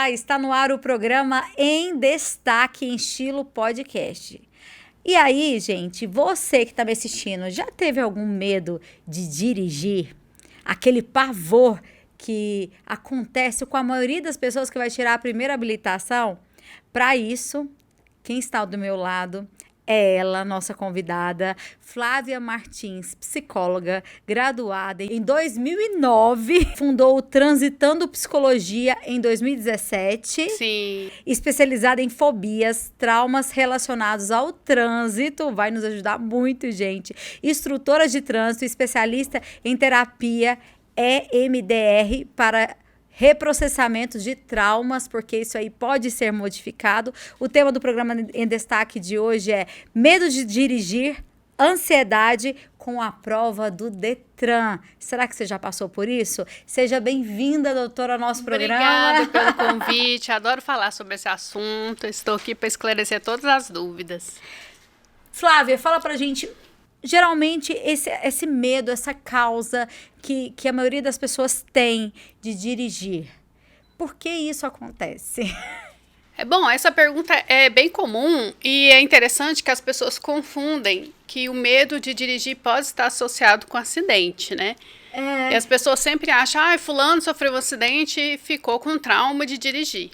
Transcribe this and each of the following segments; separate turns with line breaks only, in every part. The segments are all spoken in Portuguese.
Olá, está no ar o programa Em Destaque em estilo podcast. E aí, gente, você que está me assistindo, já teve algum medo de dirigir? Aquele pavor que acontece com a maioria das pessoas que vai tirar a primeira habilitação? Para isso, quem está do meu lado é ela, nossa convidada, Flávia Martins, psicóloga, graduada em 2009, fundou o Transitando Psicologia em 2017.
Sim.
Especializada em fobias, traumas relacionados ao trânsito, vai nos ajudar muito, gente. Instrutora de trânsito, especialista em terapia EMDR para reprocessamento de traumas, porque isso aí pode ser modificado. O tema do programa em destaque de hoje é medo de dirigir, ansiedade com a prova do Detran. Será que você já passou por isso? Seja bem-vinda, doutora, ao nosso programa.
Obrigada pelo convite. Adoro falar sobre esse assunto. Estou aqui para esclarecer todas as dúvidas.
Flávia, fala pra gente. Geralmente, esse medo, essa causa que a maioria das pessoas tem de dirigir. Por que isso acontece?
Bom, essa pergunta é bem comum e é interessante que as pessoas confundem que o medo de dirigir pode estar associado com acidente, né? E as pessoas sempre acham, fulano sofreu um acidente e ficou com trauma de dirigir.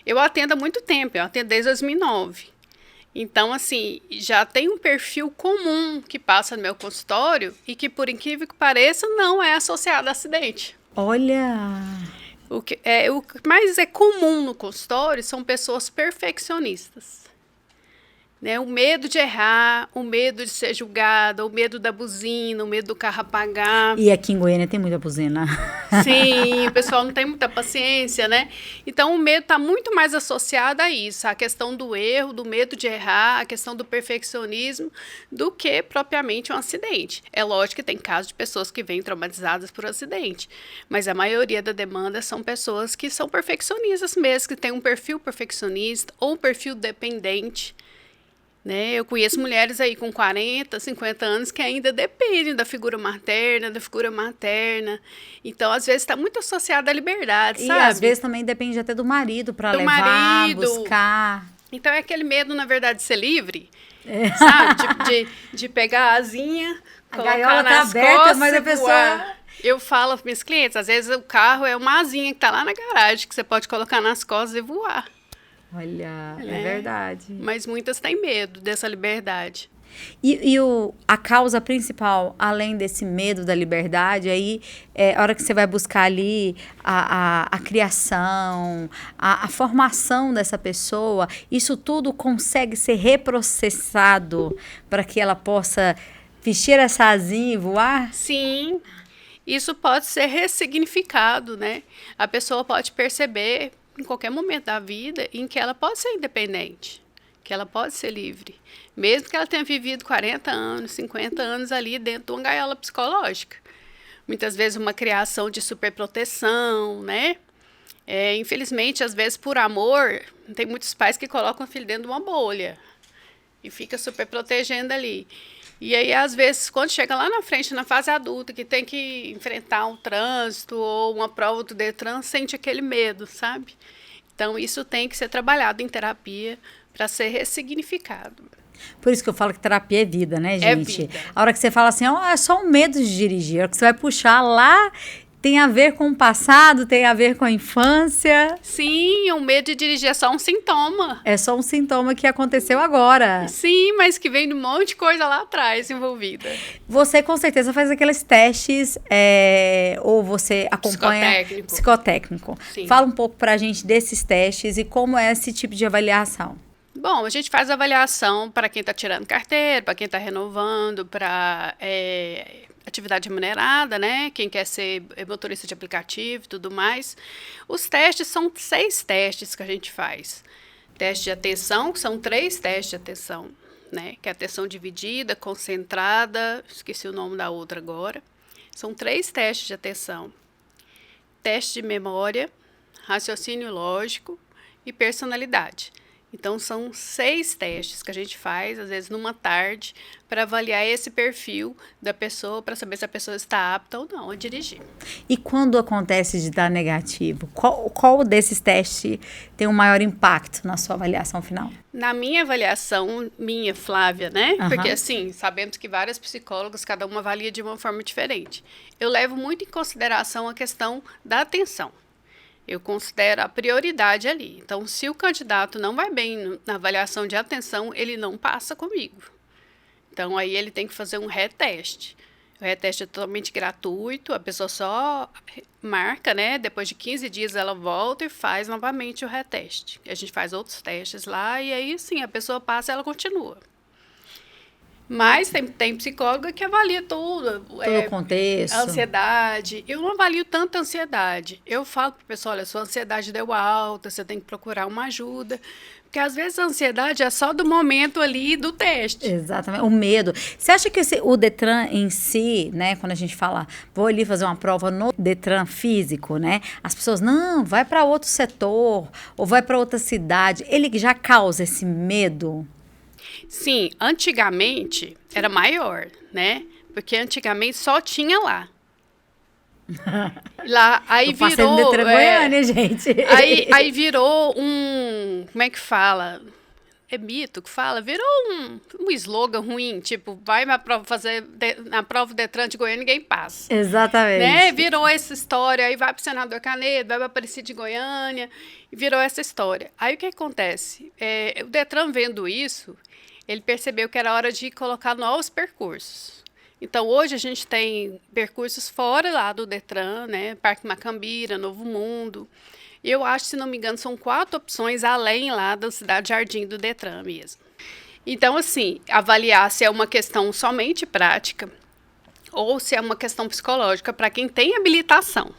Eu atendo há muito tempo, eu atendo desde 2009. Então, assim, já tem um perfil comum que passa no meu consultório e que, por incrível que pareça, não é associado a acidente.
Olha!
O que mais é comum no consultório são pessoas perfeccionistas. Né? O medo de errar, o medo de ser julgada, o medo da buzina, o medo do carro apagar.
E aqui em Goiânia tem muita buzina.
Sim, o pessoal não tem muita paciência, né? Então, o medo está muito mais associado a isso, a questão do erro, do medo de errar, a questão do perfeccionismo, do que propriamente um acidente. É lógico que tem casos de pessoas que vêm traumatizadas por acidente, mas a maioria da demanda são pessoas que são perfeccionistas mesmo, que têm um perfil perfeccionista ou um perfil dependente. Né? Eu conheço mulheres aí com 40, 50 anos que ainda dependem da figura materna, da figura materna. Então, às vezes, está muito associada à liberdade, sabe?
E às vezes também depende até do marido para levar, buscar.
Então, é aquele medo, na verdade, de ser livre, sabe? De pegar a asinha, colocar nas costas, mas a pessoa... Eu falo para meus clientes, às vezes o carro é uma asinha que está lá na garagem, que você pode colocar nas costas e voar.
Olha, é verdade.
Mas muitas têm medo dessa liberdade.
E a causa principal, além desse medo da liberdade, aí a hora que você vai buscar ali a criação, a formação dessa pessoa, isso tudo consegue ser reprocessado para que ela possa vestir essa asinha e voar?
Sim, isso pode ser ressignificado, né? A pessoa pode perceber em qualquer momento da vida em que ela pode ser independente, que ela pode ser livre, mesmo que ela tenha vivido 40 anos, 50 anos ali dentro de uma gaiola psicológica. Muitas vezes uma criação de superproteção, né? Infelizmente, às vezes por amor, tem muitos pais que colocam o filho dentro de uma bolha e fica super protegendo ali. E aí, às vezes, quando chega lá na frente, na fase adulta, que tem que enfrentar um trânsito ou uma prova do Detran, sente aquele medo, sabe? Então, isso tem que ser trabalhado em terapia para ser ressignificado.
Por isso que eu falo que terapia é vida, né, gente?
É vida.
A hora que você fala assim, é só um medo de dirigir, a hora que você vai puxar lá... Tem a ver com o passado, tem a ver com a infância.
Sim, o medo de dirigir é só um sintoma.
É só um sintoma que aconteceu agora.
Sim, mas que vem de um monte de coisa lá atrás envolvida.
Você com certeza faz aqueles testes, ou você acompanha... Psicotécnico.
Sim.
Fala um pouco pra gente desses testes e como é esse tipo de avaliação.
Bom, a gente faz avaliação para quem está tirando carteira, para quem está renovando, para... atividade remunerada, né? Quem quer ser motorista de aplicativo e tudo mais. Os testes são 6 testes que a gente faz. Teste de atenção, que são 3 testes de atenção, né? Que é atenção dividida, concentrada, esqueci o nome da outra agora. São 3 testes de atenção. Teste de memória, raciocínio lógico e personalidade. Então, são 6 testes que a gente faz, às vezes numa tarde, para avaliar esse perfil da pessoa, para saber se a pessoa está apta ou não a dirigir.
E quando acontece de dar negativo, qual desses testes tem o maior impacto na sua avaliação final?
Na minha avaliação, Flávia, né?
Aham.
Porque, assim, sabemos que várias psicólogas, cada uma avalia de uma forma diferente. Eu levo muito em consideração a questão da atenção. Eu considero a prioridade ali. Então, se o candidato não vai bem na avaliação de atenção, ele não passa comigo. Então, aí ele tem que fazer um reteste. O reteste é totalmente gratuito, a pessoa só marca, né? Depois de 15 dias ela volta e faz novamente o reteste. A gente faz outros testes lá e aí sim, a pessoa passa e ela continua. Mas tem psicóloga que avalia tudo.
Todo o contexto.
A ansiedade. Eu não avalio tanta ansiedade. Eu falo para o pessoal, olha, sua ansiedade deu alta, você tem que procurar uma ajuda. Porque às vezes a ansiedade é só do momento ali do teste.
Exatamente, o medo. Você acha que o Detran em si, né, quando a gente fala, vou ali fazer uma prova no Detran físico, né, as pessoas, não, vai para outro setor, ou vai para outra cidade, ele já causa esse medo?
Sim, antigamente era maior, né? Porque antigamente só tinha lá. Lá, aí
Eu passei
virou.
no Detran Goiânia, gente.
Aí virou um. Como é que fala? É mito que fala? Virou um slogan ruim, tipo, vai na prova na prova do Detran de Goiânia, ninguém passa.
Exatamente.
Né? Virou essa história, aí vai para o Senador Canedo, vai para Aparecida de Goiânia, e virou essa história. Aí o que acontece? O Detran vendo isso, ele percebeu que era hora de colocar novos percursos. Então, hoje a gente tem percursos fora lá do Detran, né? Parque Macambira, Novo Mundo. Eu acho, se não me engano, são 4 opções além lá da Cidade Jardim do Detran mesmo. Então, assim, avaliar se é uma questão somente prática ou se é uma questão psicológica para quem tem habilitação.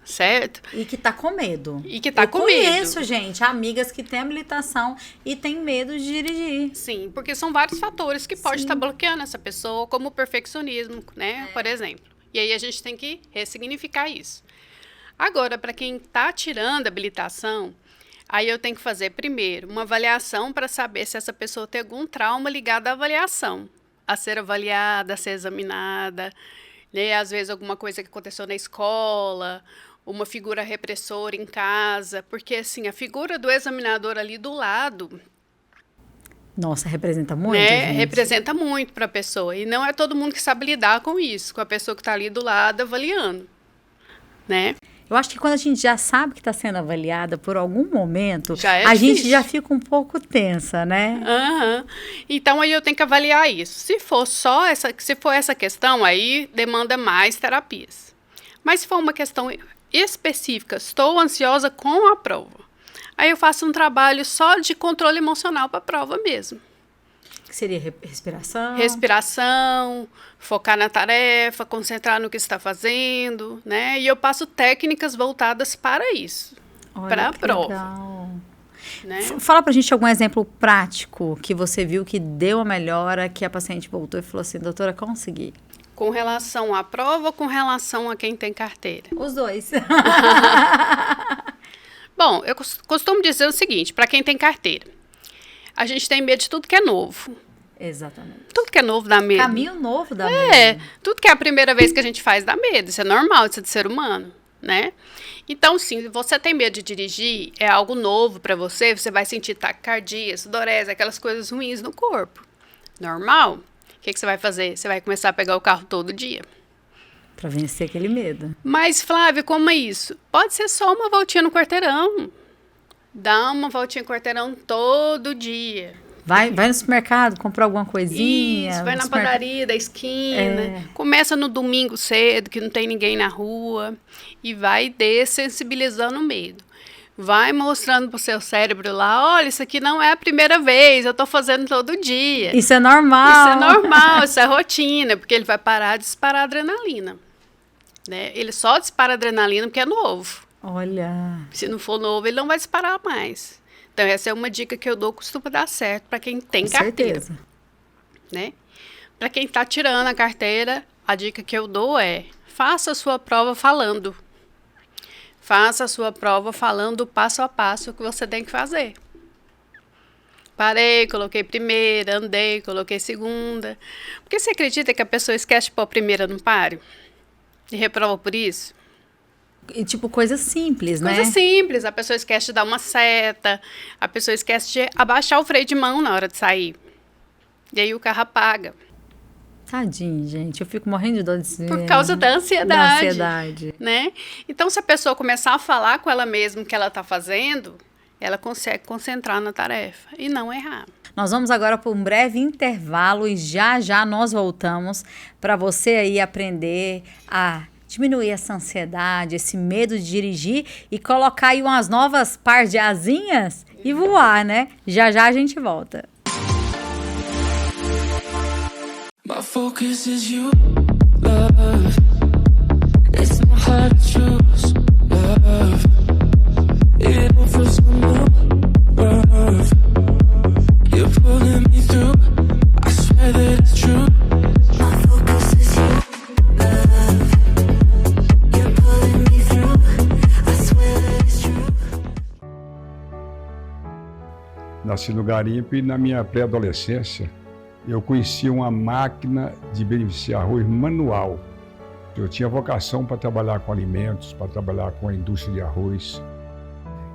Certo?
E que tá com medo.
E que tá com medo.
Eu conheço, gente, amigas que têm habilitação e têm medo de dirigir.
Sim, porque são vários fatores que podem estar bloqueando essa pessoa, como o perfeccionismo, né, por exemplo. E aí a gente tem que ressignificar isso. Agora, para quem está tirando a habilitação, aí eu tenho que fazer primeiro uma avaliação para saber se essa pessoa tem algum trauma ligado à avaliação, a ser avaliada, a ser examinada, né, às vezes alguma coisa que aconteceu na escola, uma figura repressora em casa, porque assim, a figura do examinador ali do lado,
nossa, representa muito,
né,
gente.
representa muito para a pessoa. E não é todo mundo que sabe lidar com isso, com a pessoa que está ali do lado avaliando, né?
Eu acho que quando a gente já sabe que está sendo avaliada por algum momento,
a
gente já fica um pouco tensa, né?
Uhum. Então, aí eu tenho que avaliar isso. Se for essa questão, aí demanda mais terapias. Mas se for uma questão específica, estou ansiosa com a prova, aí eu faço um trabalho só de controle emocional para a prova mesmo.
Que seria respiração.
Respiração, focar na tarefa, concentrar no que está fazendo, né? E eu passo técnicas voltadas para isso, para a prova.
Legal.
Né?
Fala pra gente algum exemplo prático que você viu que deu a melhora, que a paciente voltou e falou assim, doutora, consegui.
Com relação à prova ou com relação a quem tem carteira?
Os dois.
Bom, eu costumo dizer o seguinte, para quem tem carteira, a gente tem medo de tudo que é novo.
Exatamente.
Tudo que é novo dá medo.
Caminho novo dá medo.
Tudo que é a primeira vez que a gente faz dá medo. Isso é normal, isso é de ser humano, né? Então, sim, se você tem medo de dirigir, é algo novo para você, você vai sentir taquicardia, sudorese, aquelas coisas ruins no corpo. Normal. O que você vai fazer? Você vai começar a pegar o carro todo dia.
Para vencer aquele medo.
Mas, Flávia, como é isso? Pode ser só uma voltinha no quarteirão. Dá uma voltinha no quarteirão todo dia.
Vai no supermercado, compra alguma coisinha.
Isso, vai na padaria da esquina. Começa no domingo cedo, que não tem ninguém na rua. E vai dessensibilizando o medo. Vai mostrando pro seu cérebro lá, olha, isso aqui não é a primeira vez, eu tô fazendo todo dia.
Isso é normal.
Isso é normal, isso é rotina, porque ele vai parar de disparar adrenalina. Né? Ele só dispara adrenalina porque é novo.
Olha.
Se não for novo, ele não vai disparar mais. Então, essa é uma dica que eu dou, costuma dar certo para quem tem carteira.
Certeza.
Né? Para quem está tirando a carteira, a dica que eu dou é, faça a sua prova falando. Faça a sua prova falando passo a passo o que você tem que fazer. Parei, coloquei primeira, andei, coloquei segunda. Porque você acredita que a pessoa esquece de pôr a primeira no páreo? E reprova por isso?
E, tipo, coisa simples, né?
Coisa simples, a pessoa esquece de dar uma seta, a pessoa esquece de abaixar o freio de mão na hora de sair. E aí o carro apaga.
Tadinho, gente. Eu fico morrendo de dor de
Por causa da ansiedade.
Da ansiedade.
Né? Então, se a pessoa começar a falar com ela mesma o que ela está fazendo, ela consegue concentrar na tarefa e não errar.
Nós vamos agora para um breve intervalo e já já nós voltamos para você aí aprender a diminuir essa ansiedade, esse medo de dirigir e colocar aí umas novas par de asinhas e voar, né? Já já a gente volta.
My focus is you, love. It's not hard to choose, love. It all feels so new, love. You're pulling me through. I swear that it's true. My focus is you, love. You're pulling me through. I swear that it's true.
Nasci no garimpo e na minha pré-adolescência eu conheci uma máquina de beneficiar arroz manual. Eu tinha vocação para trabalhar com alimentos, para trabalhar com a indústria de arroz.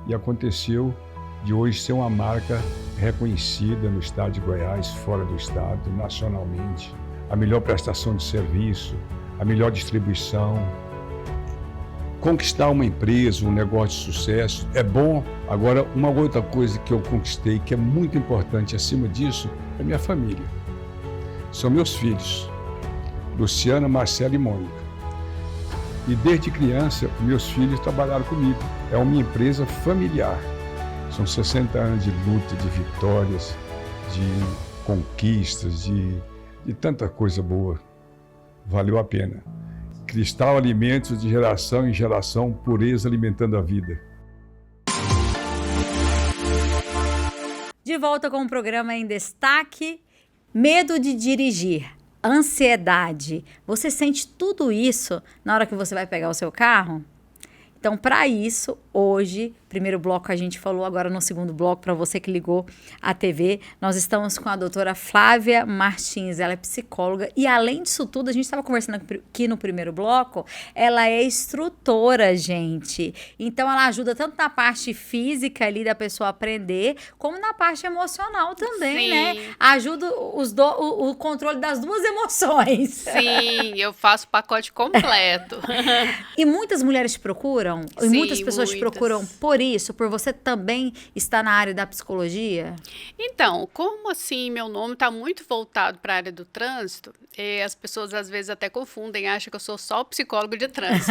E aconteceu de hoje ser uma marca reconhecida no estado de Goiás, fora do estado, nacionalmente. A melhor prestação de serviço, a melhor distribuição. Conquistar uma empresa, um negócio de sucesso é bom. Agora, uma outra coisa que eu conquistei, que é muito importante acima disso, é minha família. São meus filhos, Luciana, Marcela e Mônica. E desde criança, meus filhos trabalharam comigo. É uma empresa familiar. São 60 anos de luta, de vitórias, de conquistas, de tanta coisa boa. Valeu a pena. Cristal Alimentos, de geração em geração, pureza alimentando a vida.
De volta com o programa Em Destaque. Medo de dirigir, ansiedade. Você sente tudo isso na hora que você vai pegar o seu carro? Então, para isso, hoje, primeiro bloco a gente falou, agora no segundo bloco, para você que ligou a TV, nós estamos com a doutora Flávia Martins, ela é psicóloga e além disso tudo, a gente estava conversando aqui no primeiro bloco, ela é instrutora, gente. Então, ela ajuda tanto na parte física ali da pessoa aprender, como na parte emocional também,
Sim.
né? Ajuda o controle das duas emoções.
Sim, eu faço o pacote completo.
E muitas mulheres te procuram? E
Sim,
muitas pessoas te procuram por isso? Por você também estar na área da psicologia?
Então, como assim meu nome está muito voltado para a área do trânsito, as pessoas às vezes até confundem, acham que eu sou só psicólogo de trânsito.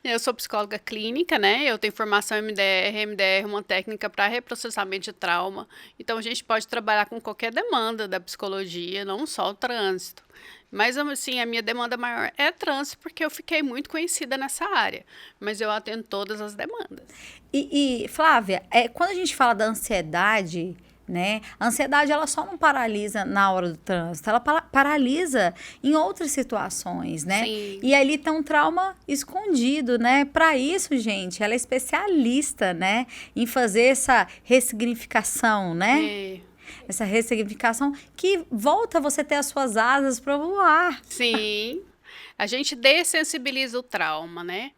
Eu sou psicóloga clínica, né? Eu tenho formação MDR, uma técnica para reprocessamento de trauma. Então, a gente pode trabalhar com qualquer demanda da psicologia, não só o trânsito. Mas, assim, a minha demanda maior é trânsito, porque eu fiquei muito conhecida nessa área. Mas eu atendo todas as demandas.
E Flávia, quando a gente fala da ansiedade, né? A ansiedade, ela só não paralisa na hora do trânsito, ela paralisa em outras situações, né?
Sim.
E ali tá um trauma escondido, né? Para isso, gente, ela é especialista, né? Em fazer essa ressignificação, né? Essa ressignificação que volta você a ter as suas asas para voar.
Sim, a gente dessensibiliza o trauma, né?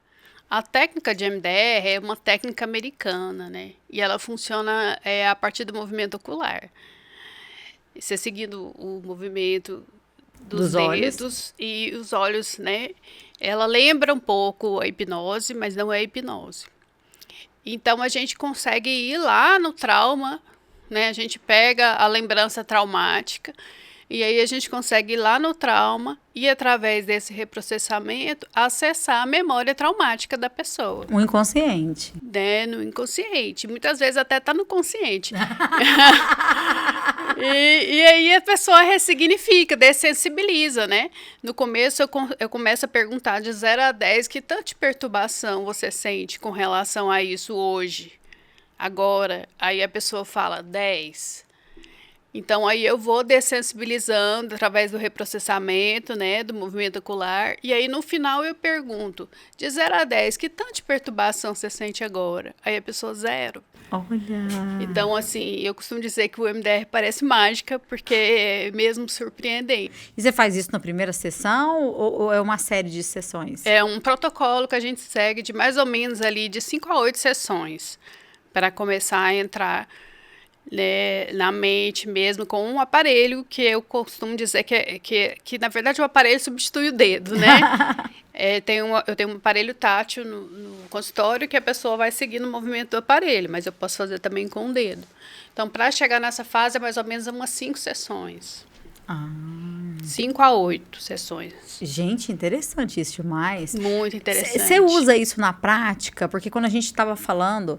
A técnica de MDR é uma técnica americana, né? E ela funciona a partir do movimento ocular. Você seguindo o movimento dos dedos olhos. E os olhos, né? Ela lembra um pouco a hipnose, mas não é hipnose. Então, a gente consegue ir lá no trauma, né? A gente pega a lembrança traumática e aí a gente consegue ir lá no trauma e, através desse reprocessamento, acessar a memória traumática da pessoa.
O inconsciente.
Né? No inconsciente. Muitas vezes até está no consciente. E aí a pessoa ressignifica, dessensibiliza, né? No começo eu começo a perguntar de 0 a 10 que tanta perturbação você sente com relação a isso hoje. Agora, aí a pessoa fala 10. Então, aí eu vou dessensibilizando através do reprocessamento, né, do movimento ocular. E aí, no final, eu pergunto, de 0 a 10, que tanto de perturbação você sente agora? Aí a pessoa 0.
Olha.
Então, assim, eu costumo dizer que o MDR parece mágica, porque é mesmo surpreendente.
E você faz isso na primeira sessão ou é uma série de sessões?
É um protocolo que a gente segue de mais ou menos ali de 5 a 8 sessões para começar a entrar, né, na mente mesmo com um aparelho que eu costumo dizer que na verdade o aparelho substitui o dedo, né? Eu tenho um aparelho tátil no consultório que a pessoa vai seguindo o movimento do aparelho, mas eu posso fazer também com o dedo. Então, para chegar nessa fase é mais ou menos umas 5 sessões. 5 a 8 sessões.
Gente, interessante isso demais.
Muito interessante.
Você usa isso na prática? Porque quando a gente estava falando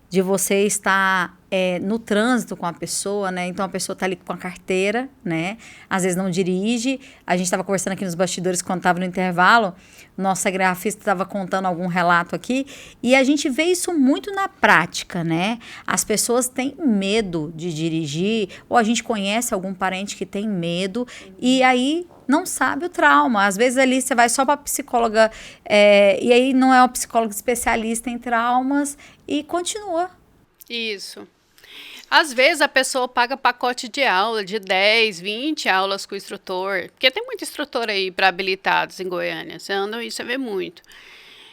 de você estar no trânsito com a pessoa, né? Então, a pessoa está ali com a carteira, né? Às vezes não dirige. A gente estava conversando aqui nos bastidores quando estava no intervalo. Nossa grafista estava contando algum relato aqui. E a gente vê isso muito na prática, né? As pessoas têm medo de dirigir. Ou a gente conhece algum parente que tem medo. E aí não sabe o trauma. Às vezes ali você vai só para psicóloga e aí não é uma psicóloga especialista em traumas e continua.
Isso. Às vezes a pessoa paga pacote de aula de 10, 20 aulas com o instrutor, porque tem muito instrutor aí para habilitados em Goiânia, você anda e você vê muito.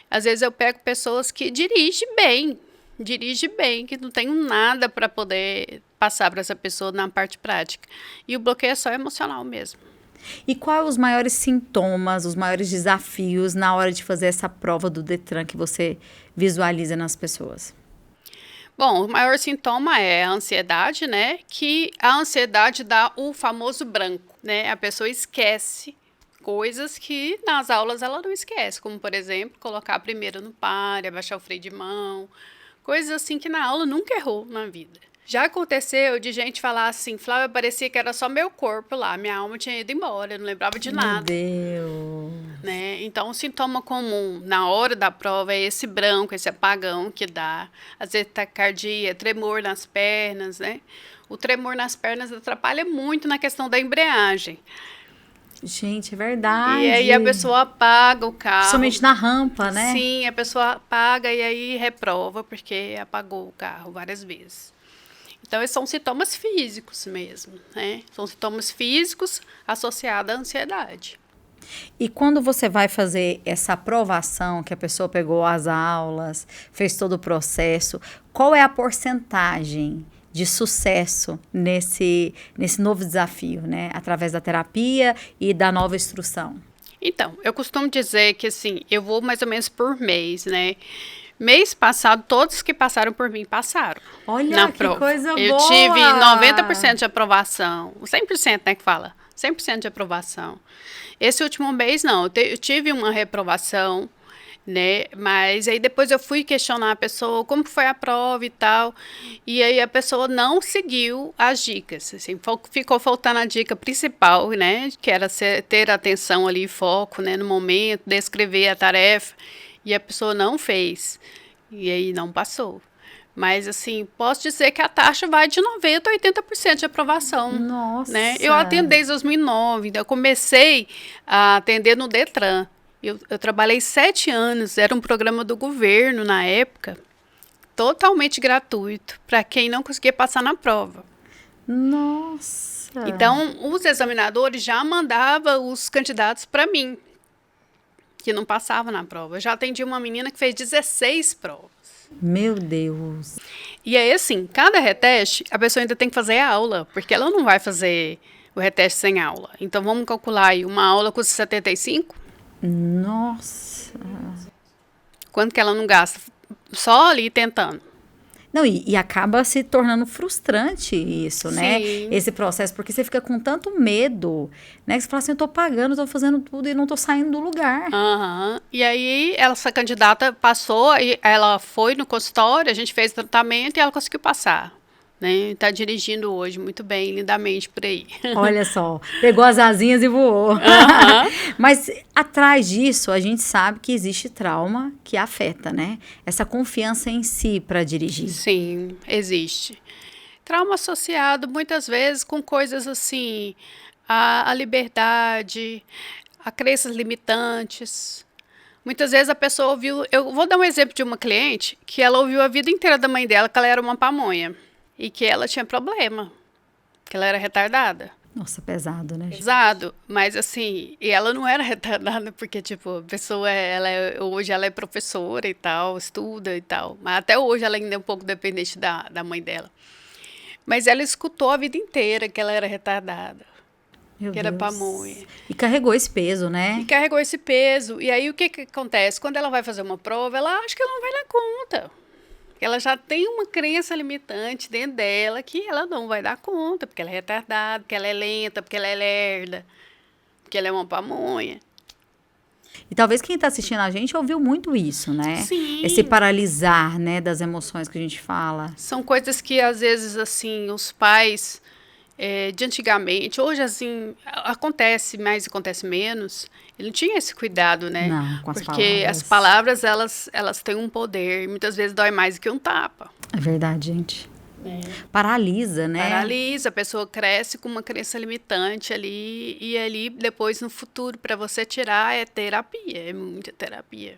Às vezes eu pego pessoas que dirigem bem, que não tem nada para poder passar para essa pessoa na parte prática. E o bloqueio é só emocional mesmo.
E quais os maiores sintomas, os maiores desafios na hora de fazer essa prova do Detran que você visualiza nas pessoas?
Bom, o maior sintoma é a ansiedade, né? Que a ansiedade dá o famoso branco, né? A pessoa esquece coisas que nas aulas ela não esquece, como, por exemplo, colocar a primeira no pare, abaixar o freio de mão, coisas assim que na aula nunca errou na vida. Já aconteceu de gente falar assim, Flávia, parecia que era só meu corpo lá, minha alma tinha ido embora, eu não lembrava de nada.
Meu Deus!
Né? Então, o sintoma comum na hora da prova é esse branco, esse apagão que dá. Às vezes, taquicardia, tremor nas pernas, né? O tremor nas pernas atrapalha muito na questão da embreagem.
Gente, é verdade.
E aí a pessoa apaga o carro.
Somente na rampa, né?
Sim, a pessoa apaga e aí reprova porque apagou o carro várias vezes. Então, esses são sintomas físicos mesmo, né? São sintomas físicos associados à ansiedade.
E quando você vai fazer essa aprovação, que a pessoa pegou as aulas, fez todo o processo, qual é a porcentagem de sucesso nesse novo desafio, né? Através da terapia e da nova instrução?
Então, eu costumo dizer que, assim, eu vou mais ou menos por mês, né? Mês passado, todos que passaram por mim passaram.
Olha,
na
que
prova.
coisa
Eu
boa!
tive 90% de aprovação. 100%, né, que fala? 100% de aprovação. Esse último mês, não. Eu tive uma reprovação, né? Mas aí depois eu fui questionar a pessoa como foi a prova e tal. E aí a pessoa não seguiu as dicas. Assim, ficou faltando a dica principal, né? Que era ter atenção ali, foco, né, no momento, descrever a tarefa. E a pessoa não fez. E aí não passou. Mas, assim, posso dizer que a taxa vai de 90% a 80% de aprovação.
Nossa!
Né? Eu atendo desde 2009. Eu comecei a atender no Detran. Eu trabalhei 7 anos. Era um programa do governo na época. Totalmente gratuito. Para quem não conseguia passar na prova.
Nossa!
Então, os examinadores já mandavam os candidatos para mim, que não passava na prova. Eu já atendi uma menina que fez 16 provas.
Meu Deus!
E aí, assim, cada reteste, a pessoa ainda tem que fazer a aula, porque ela não vai fazer o reteste sem aula. Então, vamos calcular aí, uma aula custa 75?
Nossa!
Quanto que ela não gasta? Só ali tentando.
Não, e acaba se tornando frustrante isso, né?
Sim.
Esse processo, porque você fica com tanto medo, né? Que você fala assim, eu tô pagando, tô fazendo tudo e não tô saindo do lugar.
Uhum. E aí, essa candidata passou, e ela foi no consultório, a gente fez o tratamento e ela conseguiu passar. Né? Tá dirigindo hoje muito bem, lindamente por aí.
Olha só, pegou as asinhas e voou.
Uhum.
Mas atrás disso, a gente sabe que existe trauma que afeta, né? Essa confiança em si para dirigir.
Sim, existe. Trauma associado muitas vezes com coisas assim, a liberdade, a crenças limitantes. Muitas vezes a pessoa ouviu... Eu vou dar um exemplo de uma cliente que ela ouviu a vida inteira da mãe dela que ela era uma pamonha e que ela tinha problema, que ela era retardada.
Nossa, pesado, né, gente?
Pesado, mas assim, e ela não era retardada porque, tipo, a pessoa, hoje ela é professora e tal, estuda e tal, mas até hoje ela ainda é um pouco dependente da mãe dela. Mas ela escutou a vida inteira que ela era retardada,
Meu
que era
Deus.
pamonha.
E carregou esse peso, né?
E carregou esse peso. E aí o que acontece? Quando ela vai fazer uma prova, ela acha que ela não vai dar conta. Ela já tem uma crença limitante dentro dela que ela não vai dar conta, porque ela é retardada, porque ela é lenta, porque ela é lerda, porque ela é uma pamonha.
E talvez quem está assistindo a gente ouviu muito isso, né?
Sim.
Esse paralisar, né, das emoções que a gente fala.
São coisas que, às vezes, assim, os pais de antigamente, hoje, assim, acontece mais, acontece menos, ele não tinha esse cuidado, né?
Não, com as
porque
palavras.
as palavras, elas têm um poder, muitas vezes dói mais do que um tapa.
É verdade, gente. Paralisa, né?
Paralisa, a pessoa cresce com uma crença limitante ali, e ali, depois, no futuro, para você tirar, é terapia, é muita terapia.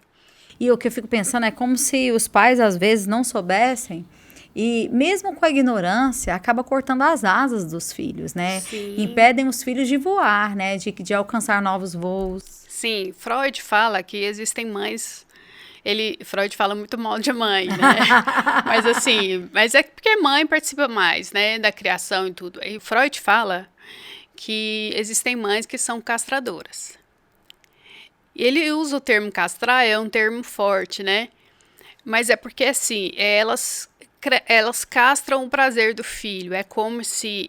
E o que eu fico pensando é como se os pais, às vezes, não soubessem. E mesmo com a ignorância, acaba cortando as asas dos filhos, né?
Sim.
Impedem os filhos de voar, né? De alcançar novos voos.
Sim, Freud fala que existem mães... Freud fala muito mal de mãe, né? Mas assim, é porque mãe participa mais, né? Da criação e tudo. E Freud fala que existem mães que são castradoras. E ele usa o termo castrar, é um termo forte, né? Mas é porque, assim, elas castram o prazer do filho. É como se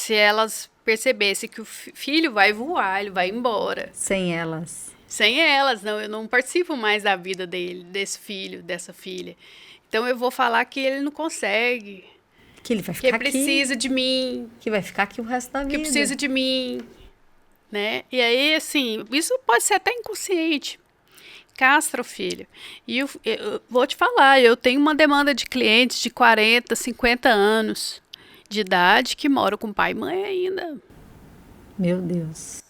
elas percebessem que o filho vai voar, ele vai embora.
Sem elas.
Sem elas, não, eu não participo mais da vida desse filho, dessa filha. Então eu vou falar que ele não consegue,
Que ele vai
que
ficar
ele precisa
aqui.
de mim,
Que vai ficar aqui o resto da vida.
que precisa de mim, né? E aí, assim, isso pode ser até inconsciente. Castra o filho. E eu vou te falar, eu tenho uma demanda de clientes de 40, 50 anos de idade que moram com pai e mãe ainda.
Meu Deus.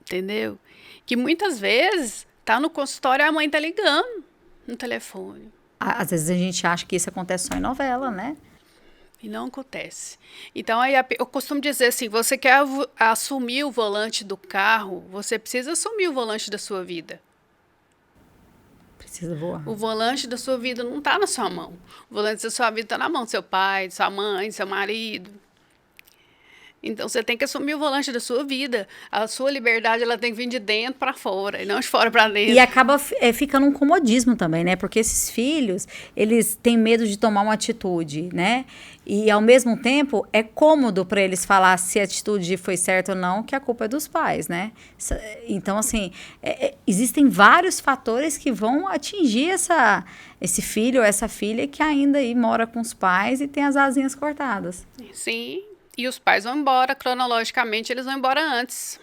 Entendeu? Que muitas vezes tá no consultório e a mãe tá ligando no telefone.
Às vezes a gente acha que isso acontece só em novela, né?
E não acontece. Então, aí eu costumo dizer assim, você quer assumir o volante do carro, você precisa assumir o volante da sua vida.
Precisa voar.
O volante da sua vida não está na sua mão. O volante da sua vida está na mão do seu pai, de sua mãe, do seu marido. Então, você tem que assumir o volante da sua vida. A sua liberdade, ela tem que vir de dentro para fora, e não de fora para dentro.
E acaba ficando um comodismo também, né? Porque esses filhos, eles têm medo de tomar uma atitude, né? E, ao mesmo tempo, é cômodo para eles falar se a atitude foi certa ou não, que a culpa é dos pais, né? Então, assim, existem vários fatores que vão atingir esse filho ou essa filha que ainda aí mora com os pais e tem as asinhas cortadas.
Sim, e os pais vão embora, cronologicamente, eles vão embora antes.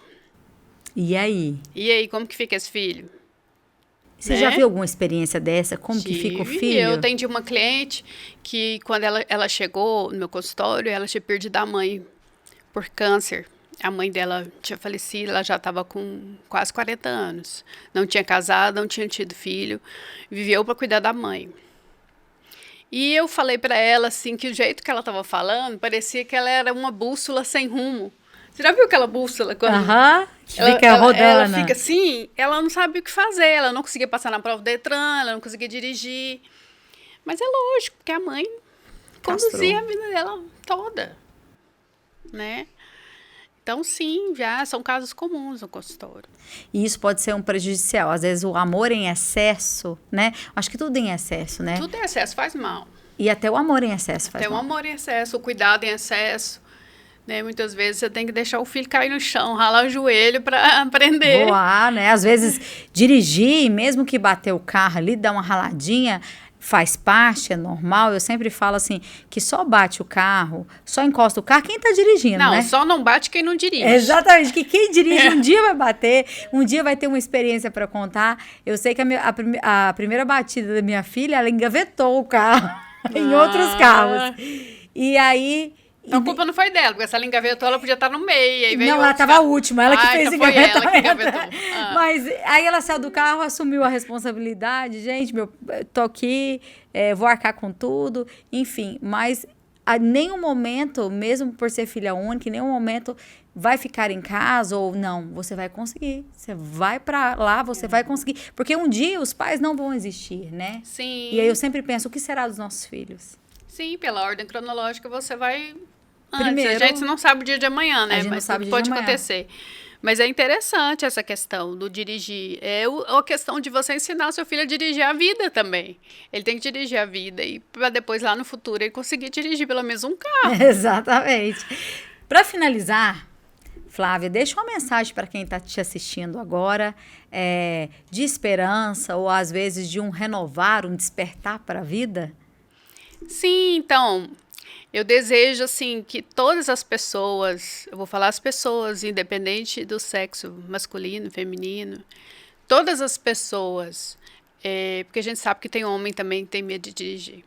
E aí?
E aí, como que fica esse filho?
Você já viu alguma experiência dessa? Como que fica o filho?
Eu atendi uma cliente que, quando ela chegou no meu consultório, ela tinha perdido a mãe por câncer. A mãe dela tinha falecido, ela já estava com quase 40 anos. Não tinha casado, não tinha tido filho. Viveu para cuidar da mãe. E eu falei para ela, assim, que o jeito que ela estava falando, parecia que ela era uma bússola sem rumo. Você já viu aquela bússola?
Aham, fica rodando.
Ela fica assim, ela não sabe o que fazer, ela não conseguia passar na prova do Detran, ela não conseguia dirigir. Mas é lógico, porque a mãe conduzia a vida dela toda, né? Então, sim, já são casos comuns no consultório.
E isso pode ser um prejudicial. Às vezes o amor em excesso, né? Acho que tudo em excesso, né?
Tudo em excesso faz mal.
E até o amor em excesso faz
Até
mal.
o amor em excesso, o cuidado em excesso. Né? Muitas vezes você tem que deixar o filho cair no chão, ralar o joelho para aprender.
Voar, né? Às vezes dirigir, mesmo que bater o carro ali, dar uma raladinha, faz parte, é normal. Eu sempre falo assim, que só bate o carro, só encosta o carro quem tá dirigindo,
não,
né?
Só não bate quem não dirige.
Exatamente, que quem dirige um dia vai bater, um dia vai ter uma experiência para contar. Eu sei que a primeira batida da minha filha, ela engavetou o carro em outros carros. E aí...
Então a culpa não foi dela, porque se ela engavetou, ela podia estar no meio. Aí veio
não, ela estava a última, ela que fez
então foi ela que
engavetamento.
engavetou.
Mas aí ela saiu do carro, assumiu a responsabilidade. Gente, eu tô aqui, vou arcar com tudo. Enfim, mas a nenhum momento, mesmo por ser filha única, em nenhum momento vai ficar em casa ou não. Você vai conseguir. Você vai pra lá, você vai conseguir. Porque um dia os pais não vão existir, né?
Sim.
E aí eu sempre penso, o que será dos nossos filhos?
Sim, pela ordem cronológica você vai...
Primeiro,
a gente não sabe o dia de amanhã, né?
A gente não
Mas
sabe o
tudo
dia
pode
de amanhã.
acontecer. Mas é interessante essa questão do dirigir. É a questão de você ensinar o seu filho a dirigir a vida também. Ele tem que dirigir a vida e para depois, lá no futuro, ele conseguir dirigir pelo menos um carro.
Exatamente. Para finalizar, Flávia, deixa uma mensagem para quem está te assistindo agora, de esperança ou às vezes de um renovar, um despertar para a vida.
Sim, então, eu desejo, assim, que todas as pessoas, eu vou falar as pessoas, independente do sexo masculino, feminino, todas as pessoas, porque a gente sabe que tem homem também que tem medo de dirigir,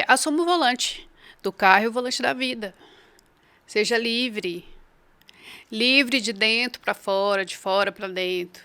assuma o volante do carro e o volante da vida. Seja livre. Livre de dentro para fora, de fora para dentro.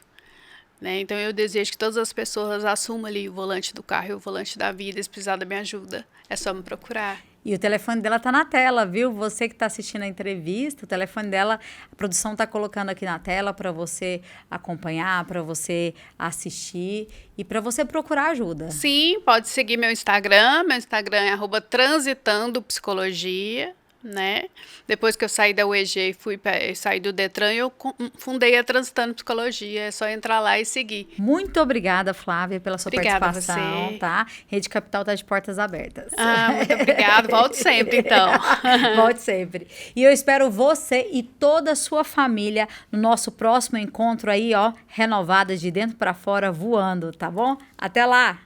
Né? Então eu desejo que todas as pessoas assumam ali o volante do carro e o volante da vida. Se precisar da minha ajuda, é só me procurar.
E o telefone dela tá na tela, viu? Você que está assistindo a entrevista, o telefone dela, a produção tá colocando aqui na tela para você acompanhar, para você assistir e para você procurar ajuda.
Sim, pode seguir meu Instagram. Meu Instagram é @transitandopsicologia. Né? Depois que eu saí da UEG e saí do Detran, eu fundei a Transitando Psicologia. É só entrar lá e seguir.
Muito obrigada, Flávia, pela sua participação,
você.
tá? Rede Capital tá de portas abertas.
Muito obrigada. Volto sempre, então.
Volte sempre. E eu espero você e toda a sua família no nosso próximo encontro aí, ó, renovadas de dentro para fora, voando, tá bom? Até lá!